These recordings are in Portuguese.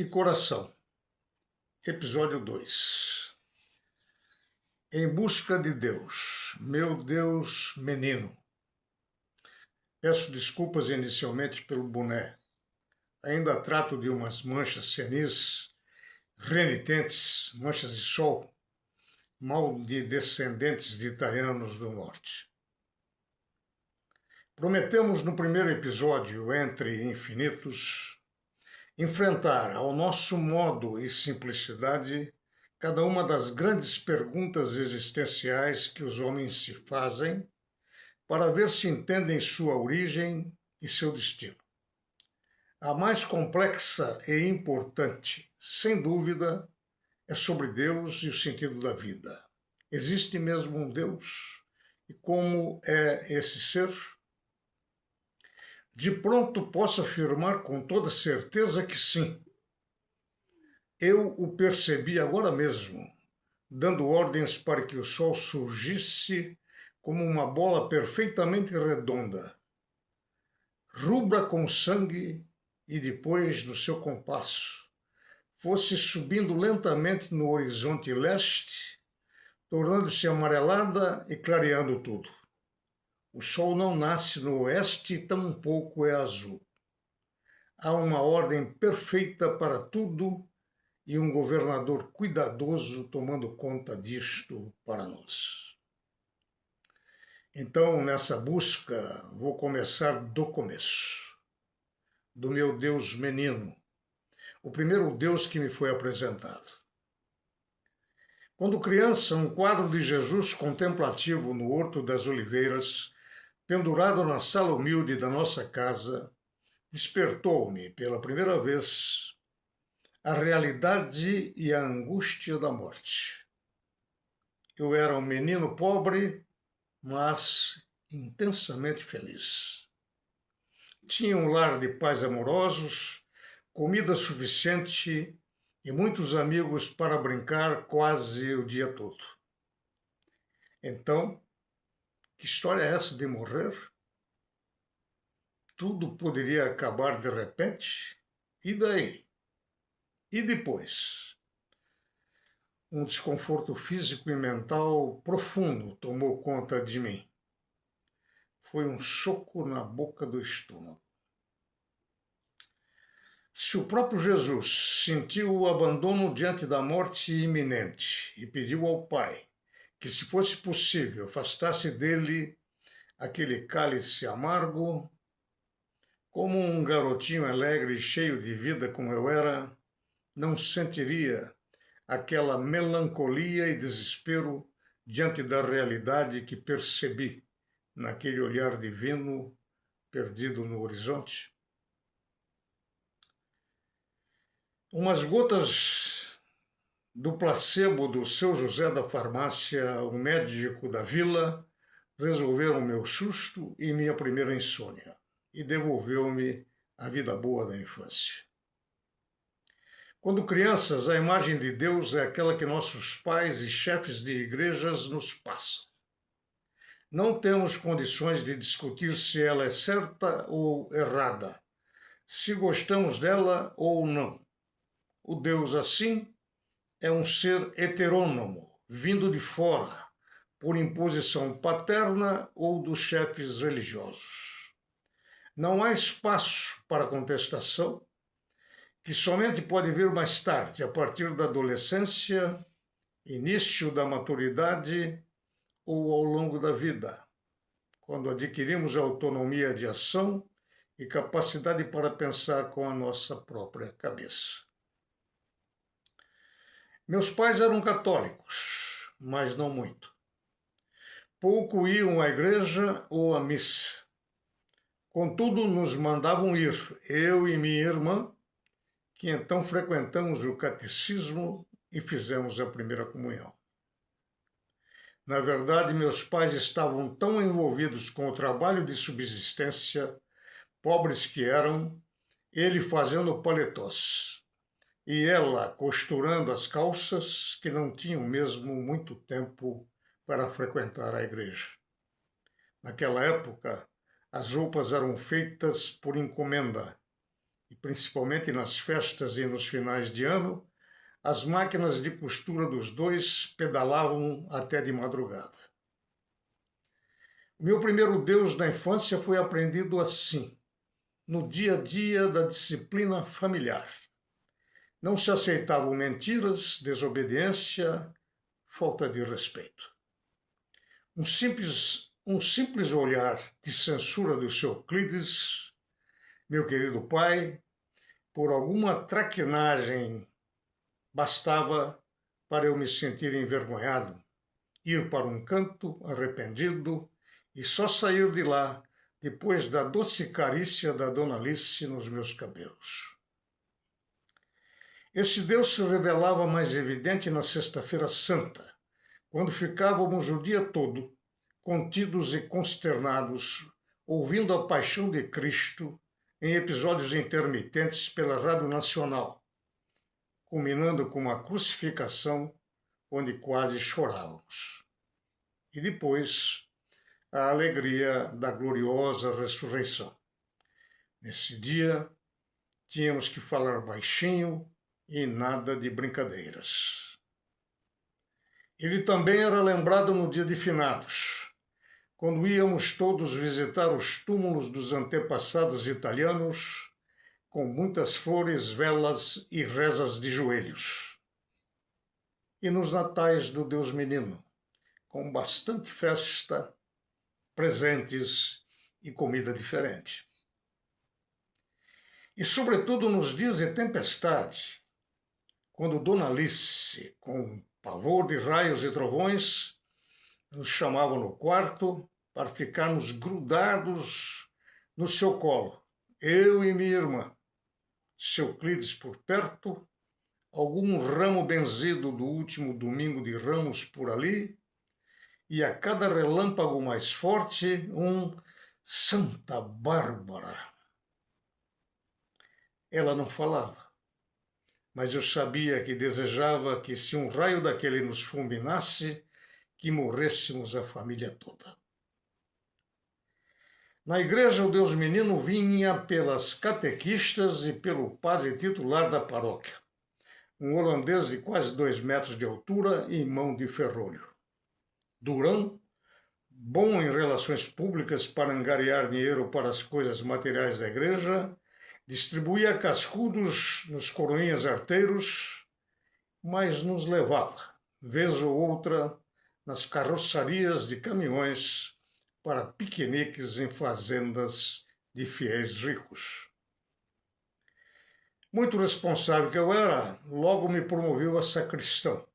coração, episódio 2. Em busca de Deus, meu Deus menino. Peço desculpas inicialmente pelo boné. Ainda trato de umas manchas senis, renitentes, manchas de sol, mal de descendentes de italianos do norte. Prometemos no primeiro episódio, Entre Infinitos, enfrentar ao nosso modo e simplicidade cada uma das grandes perguntas existenciais que os homens se fazem para ver se entendem sua origem e seu destino. A mais complexa e importante, sem dúvida, é sobre Deus e o sentido da vida. Existe mesmo um Deus? E como é esse ser? De pronto posso afirmar com toda certeza que sim. Eu o percebi agora mesmo, dando ordens para que o sol surgisse como uma bola perfeitamente redonda, rubra com sangue, e depois, no seu compasso, fosse subindo lentamente no horizonte leste, tornando-se amarelada e clareando tudo. O sol não nasce no oeste e tampouco é azul. Há uma ordem perfeita para tudo e um governador cuidadoso tomando conta disto para nós. Então, nessa busca, vou começar do começo, do meu Deus menino, o primeiro Deus que me foi apresentado. Quando criança, um quadro de Jesus contemplativo no Horto das Oliveiras, pendurado na sala humilde da nossa casa, despertou-me pela primeira vez a realidade e a angústia da morte. Eu era um menino pobre, mas intensamente feliz. Tinha um lar de pais amorosos, comida suficiente e muitos amigos para brincar quase o dia todo. Então, que história é essa de morrer? Tudo poderia acabar de repente? E daí? E depois? Um desconforto físico e mental profundo tomou conta de mim. Foi um soco na boca do estômago. Se o próprio Jesus sentiu o abandono diante da morte iminente e pediu ao Pai que, se fosse possível, afastasse dele aquele cálice amargo, como um garotinho alegre e cheio de vida como eu era, não sentiria aquela melancolia e desespero diante da realidade que percebi naquele olhar divino perdido no horizonte? Umas gotas do placebo do seu José da farmácia, o médico da vila, resolveram meu susto e minha primeira insônia e devolveu-me a vida boa da infância. Quando crianças, a imagem de Deus é aquela que nossos pais e chefes de igrejas nos passam. Não temos condições de discutir se ela é certa ou errada, se gostamos dela ou não. O Deus assim é um ser heterônomo, vindo de fora, por imposição paterna ou dos chefes religiosos. Não há espaço para contestação, que somente pode vir mais tarde, a partir da adolescência, início da maturidade ou ao longo da vida, quando adquirimos autonomia de ação e capacidade para pensar com a nossa própria cabeça. Meus pais eram católicos, mas não muito. Pouco iam à igreja ou à missa. Contudo, nos mandavam ir, eu e minha irmã, que então frequentamos o catecismo e fizemos a primeira comunhão. Na verdade, meus pais estavam tão envolvidos com o trabalho de subsistência, pobres que eram, ele fazendo paletós e ela costurando as calças, que não tinham mesmo muito tempo para frequentar a igreja. Naquela época, as roupas eram feitas por encomenda e principalmente nas festas e nos finais de ano, as máquinas de costura dos dois pedalavam até de madrugada. O meu primeiro Deus da infância foi aprendido assim, no dia a dia da disciplina familiar. Não se aceitavam mentiras, desobediência, falta de respeito. Um simples olhar de censura do seu Euclides, meu querido pai, por alguma traquinagem bastava para eu me sentir envergonhado, ir para um canto arrependido e só sair de lá depois da doce carícia da Dona Alice nos meus cabelos. Esse Deus se revelava mais evidente na Sexta-feira Santa, quando ficávamos o dia todo contidos e consternados, ouvindo a Paixão de Cristo em episódios intermitentes pela Rádio Nacional, culminando com uma crucificação onde quase chorávamos. E depois, a alegria da gloriosa ressurreição. Nesse dia, tínhamos que falar baixinho e nada de brincadeiras. Ele também era lembrado no dia de finados, quando íamos todos visitar os túmulos dos antepassados italianos, com muitas flores, velas e rezas de joelhos. E nos natais do Deus Menino, com bastante festa, presentes e comida diferente. E sobretudo nos dias de tempestade, quando Dona Alice, com pavor de raios e trovões, nos chamava no quarto para ficarmos grudados no seu colo, eu e minha irmã, seu Euclides por perto, algum ramo benzido do último domingo de Ramos por ali, e a cada relâmpago mais forte, um Santa Bárbara. Ela não falava, mas eu sabia que desejava que, se um raio daquele nos fulminasse, que morrêssemos a família toda. Na igreja, o Deus Menino vinha pelas catequistas e pelo padre titular da paróquia, um holandês de quase 2 metros de altura e mão de ferrolho. Durão, bom em relações públicas para angariar dinheiro para as coisas materiais da igreja, distribuía cascudos nos coroinhas arteiros, mas nos levava, vez ou outra, nas carroçarias de caminhões para piqueniques em fazendas de fiéis ricos. Muito responsável que eu era, logo me promoveu a sacristão,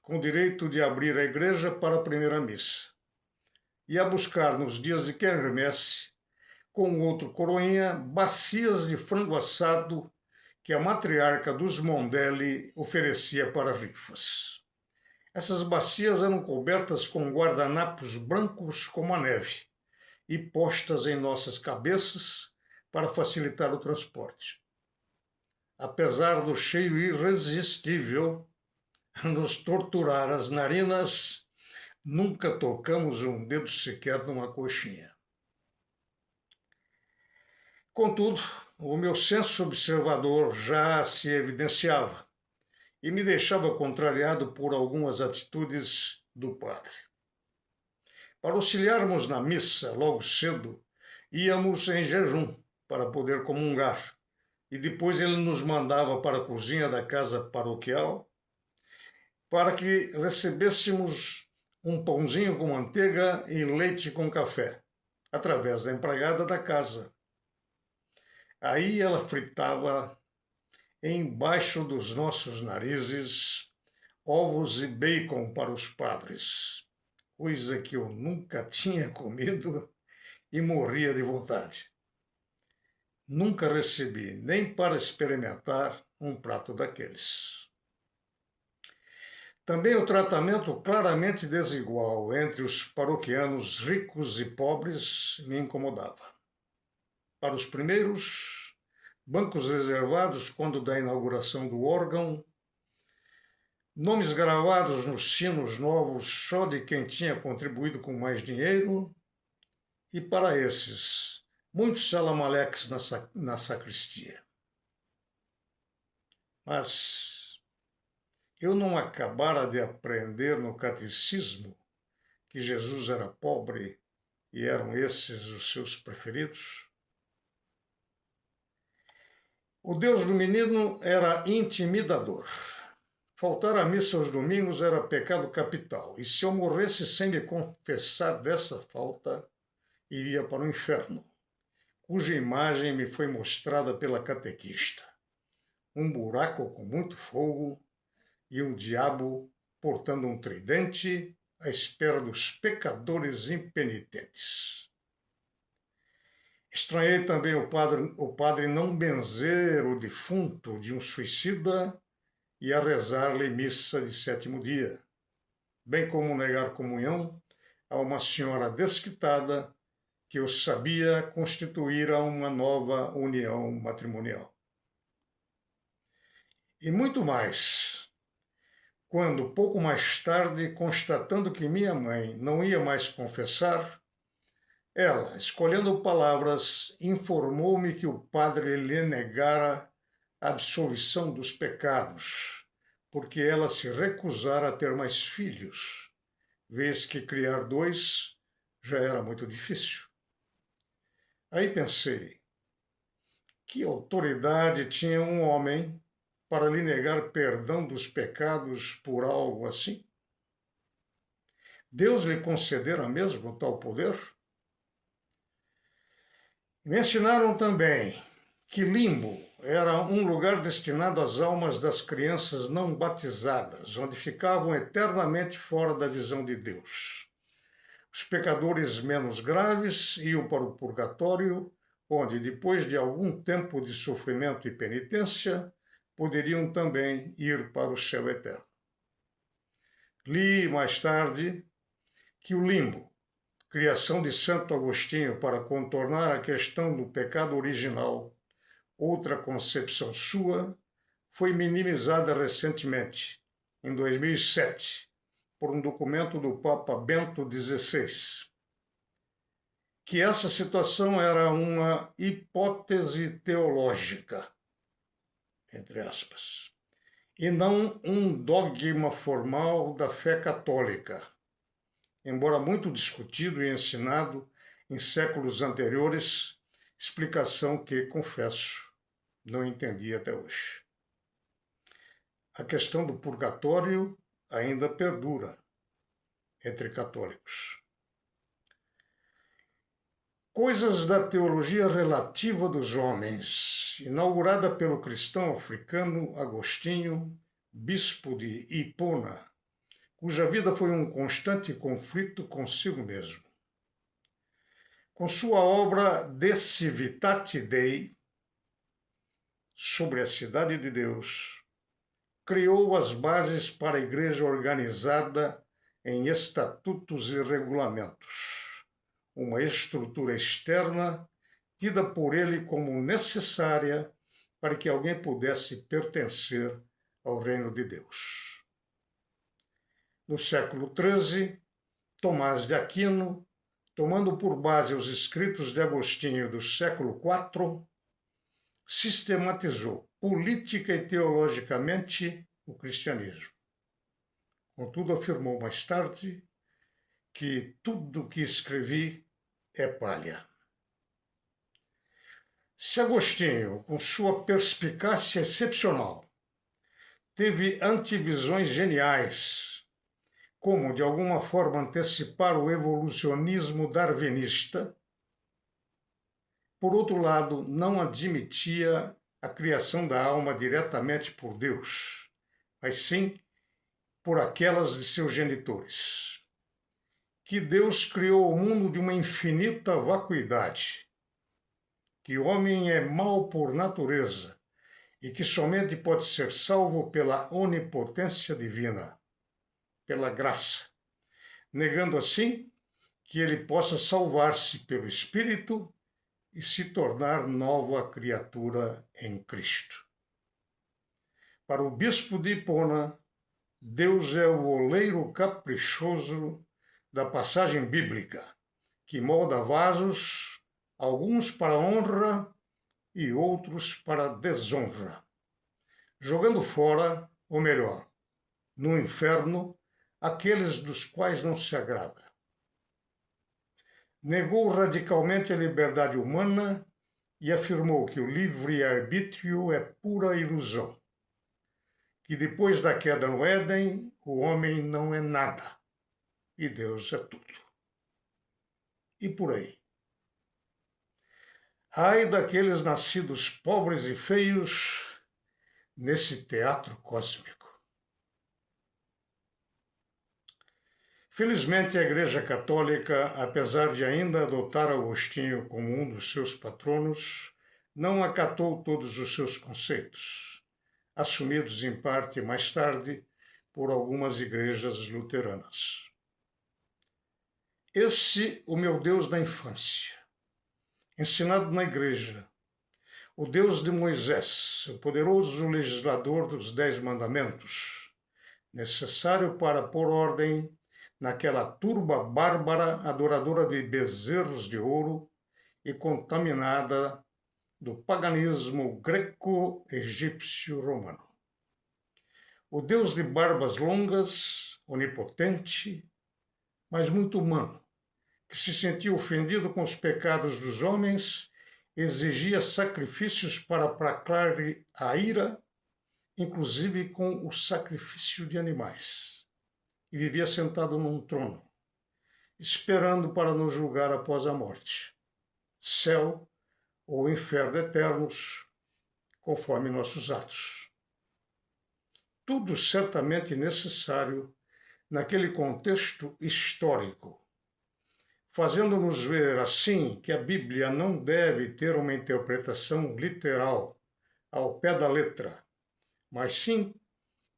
com direito de abrir a igreja para a primeira missa, e a buscar nos dias de quermesse, com outro coroinha, bacias de frango assado que a matriarca dos Mondelli oferecia para rifas. Essas bacias eram cobertas com guardanapos brancos como a neve e postas em nossas cabeças para facilitar o transporte. Apesar do cheiro irresistível a nos torturar as narinas, nunca tocamos um dedo sequer numa coxinha. Contudo, o meu senso observador já se evidenciava e me deixava contrariado por algumas atitudes do padre. Para auxiliarmos na missa logo cedo, íamos em jejum para poder comungar, e depois ele nos mandava para a cozinha da casa paroquial para que recebêssemos um pãozinho com manteiga e leite com café, através da empregada da casa. Aí ela fritava embaixo dos nossos narizes ovos e bacon para os padres, coisa que eu nunca tinha comido e morria de vontade. Nunca recebi nem para experimentar um prato daqueles. Também o tratamento claramente desigual entre os paroquianos ricos e pobres me incomodava. Para os primeiros, bancos reservados quando da inauguração do órgão, nomes gravados nos sinos novos só de quem tinha contribuído com mais dinheiro, e para esses, muitos salamaleques na sacristia. Mas eu não acabara de aprender no catecismo que Jesus era pobre e eram esses os seus preferidos? O Deus do menino era intimidador. Faltar à missa aos domingos era pecado capital, e se eu morresse sem me confessar dessa falta, iria para o inferno, cuja imagem me foi mostrada pela catequista. Um buraco com muito fogo e um diabo portando um tridente à espera dos pecadores impenitentes. Estranhei também o padre não benzer o defunto de um suicida e a rezar-lhe missa de sétimo dia, bem como negar comunhão a uma senhora desquitada que eu sabia constituíra uma nova união matrimonial. E muito mais, quando, pouco mais tarde, constatando que minha mãe não ia mais confessar, ela, escolhendo palavras, informou-me que o padre lhe negara a absolvição dos pecados, porque ela se recusara a ter mais filhos, vez que criar 2 já era muito difícil. Aí pensei, que autoridade tinha um homem para lhe negar perdão dos pecados por algo assim? Deus lhe concedera mesmo tal poder? Me ensinaram também que limbo era um lugar destinado às almas das crianças não batizadas, onde ficavam eternamente fora da visão de Deus. Os pecadores menos graves iam para o purgatório, onde, depois de algum tempo de sofrimento e penitência, poderiam também ir para o céu eterno. Li mais tarde que o limbo, criação de Santo Agostinho para contornar a questão do pecado original, outra concepção sua, foi minimizada recentemente, em 2007, por um documento do Papa Bento XVI, que essa situação era uma hipótese teológica, entre aspas, e não um dogma formal da fé católica, embora muito discutido e ensinado em séculos anteriores, explicação que, confesso, não entendi até hoje. A questão do purgatório ainda perdura entre católicos. Coisas da teologia relativa dos homens, inaugurada pelo cristão africano Agostinho, bispo de Hipona, cuja vida foi um constante conflito consigo mesmo. Com sua obra De Civitate Dei, sobre a cidade de Deus, criou as bases para a igreja organizada em estatutos e regulamentos, uma estrutura externa tida por ele como necessária para que alguém pudesse pertencer ao reino de Deus. No século XIII, Tomás de Aquino, tomando por base os escritos de Agostinho do século IV, sistematizou política e teologicamente o cristianismo. Contudo, afirmou mais tarde que tudo o que escrevi é palha. Se Agostinho, com sua perspicácia excepcional, teve antevisões geniais, como de alguma forma antecipar o evolucionismo darwinista, por outro lado, não admitia a criação da alma diretamente por Deus, mas sim por aquelas de seus genitores. Que Deus criou o mundo de uma infinita vacuidade, que o homem é mau por natureza e que somente pode ser salvo pela onipotência divina, pela graça, negando assim que ele possa salvar-se pelo Espírito e se tornar nova criatura em Cristo. Para o bispo de Hipona, Deus é o oleiro caprichoso da passagem bíblica, que molda vasos, alguns para honra e outros para desonra. jogando fora, ou melhor, no inferno, aqueles dos quais não se agrada. Negou radicalmente a liberdade humana e afirmou que o livre-arbítrio é pura ilusão, que depois da queda no Éden, o homem não é nada e Deus é tudo. E por aí. Ai daqueles nascidos pobres e feios nesse teatro cósmico. Felizmente, a Igreja Católica, apesar de ainda adotar Agostinho como um dos seus patronos, não acatou todos os seus conceitos, assumidos em parte mais tarde por algumas igrejas luteranas. Esse, o meu Deus da infância, ensinado na igreja, o Deus de Moisés, o poderoso legislador dos 10 mandamentos, necessário para pôr ordem naquela turba bárbara adoradora de bezerros de ouro e contaminada do paganismo greco-egípcio-romano. O Deus de barbas longas, onipotente, mas muito humano, que se sentia ofendido com os pecados dos homens, exigia sacrifícios para aplacar a ira, inclusive com o sacrifício de animais. E vivia sentado num trono, esperando para nos julgar após a morte, céu ou inferno eternos, conforme nossos atos. Tudo certamente necessário naquele contexto histórico, fazendo-nos ver assim que a Bíblia não deve ter uma interpretação literal, ao pé da letra, mas sim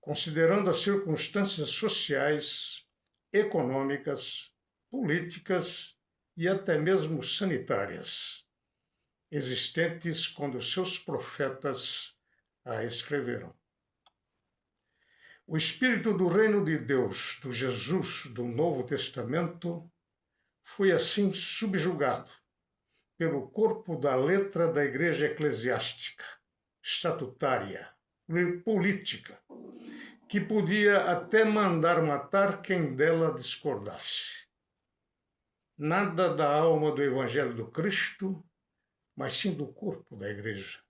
considerando as circunstâncias sociais, econômicas, políticas e até mesmo sanitárias, existentes quando seus profetas a escreveram. O Espírito do Reino de Deus, do Jesus do Novo Testamento, foi assim subjugado pelo corpo da letra da Igreja Eclesiástica, estatutária, política, que podia até mandar matar quem dela discordasse. Nada da alma do Evangelho do Cristo, mas sim do corpo da Igreja,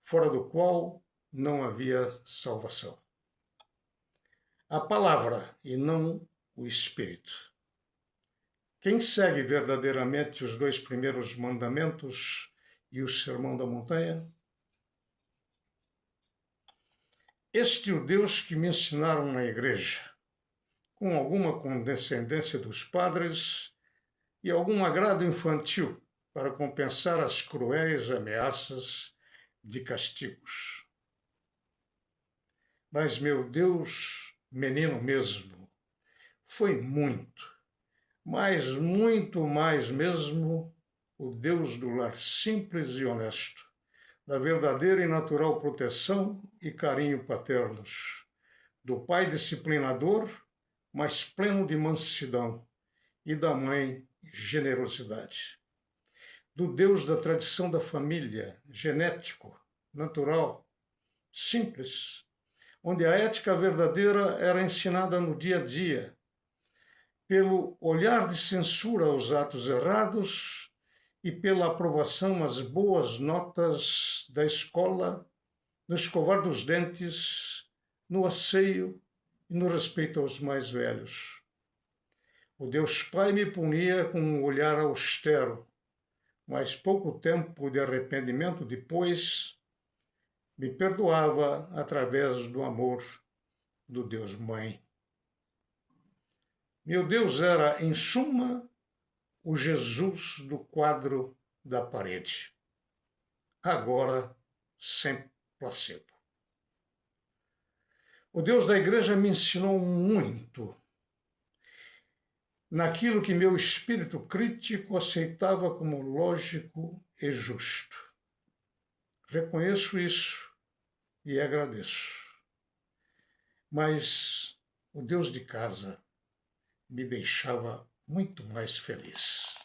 fora do qual não havia salvação. A palavra e não o Espírito. Quem segue verdadeiramente os 2 primeiros mandamentos e o Sermão da Montanha? Este é o Deus que me ensinaram na igreja, com alguma condescendência dos padres e algum agrado infantil para compensar as cruéis ameaças de castigos. Mas meu Deus, menino mesmo, foi muito, mas muito mais mesmo, o Deus do lar simples e honesto, da verdadeira e natural proteção e carinho paternos, do pai disciplinador, mas pleno de mansidão, e da mãe generosidade. Do Deus da tradição da família, genético, natural, simples, onde a ética verdadeira era ensinada no dia a dia, pelo olhar de censura aos atos errados e pela aprovação às boas notas da escola, no escovar dos dentes, no asseio e no respeito aos mais velhos. O Deus Pai me punia com um olhar austero, mas pouco tempo de arrependimento depois me perdoava através do amor do Deus Mãe. Meu Deus era, em suma, o Jesus do quadro da parede, agora sem placebo. O Deus da igreja me ensinou muito naquilo que meu espírito crítico aceitava como lógico e justo. Reconheço isso e agradeço. Mas o Deus de casa me deixava muito mais feliz.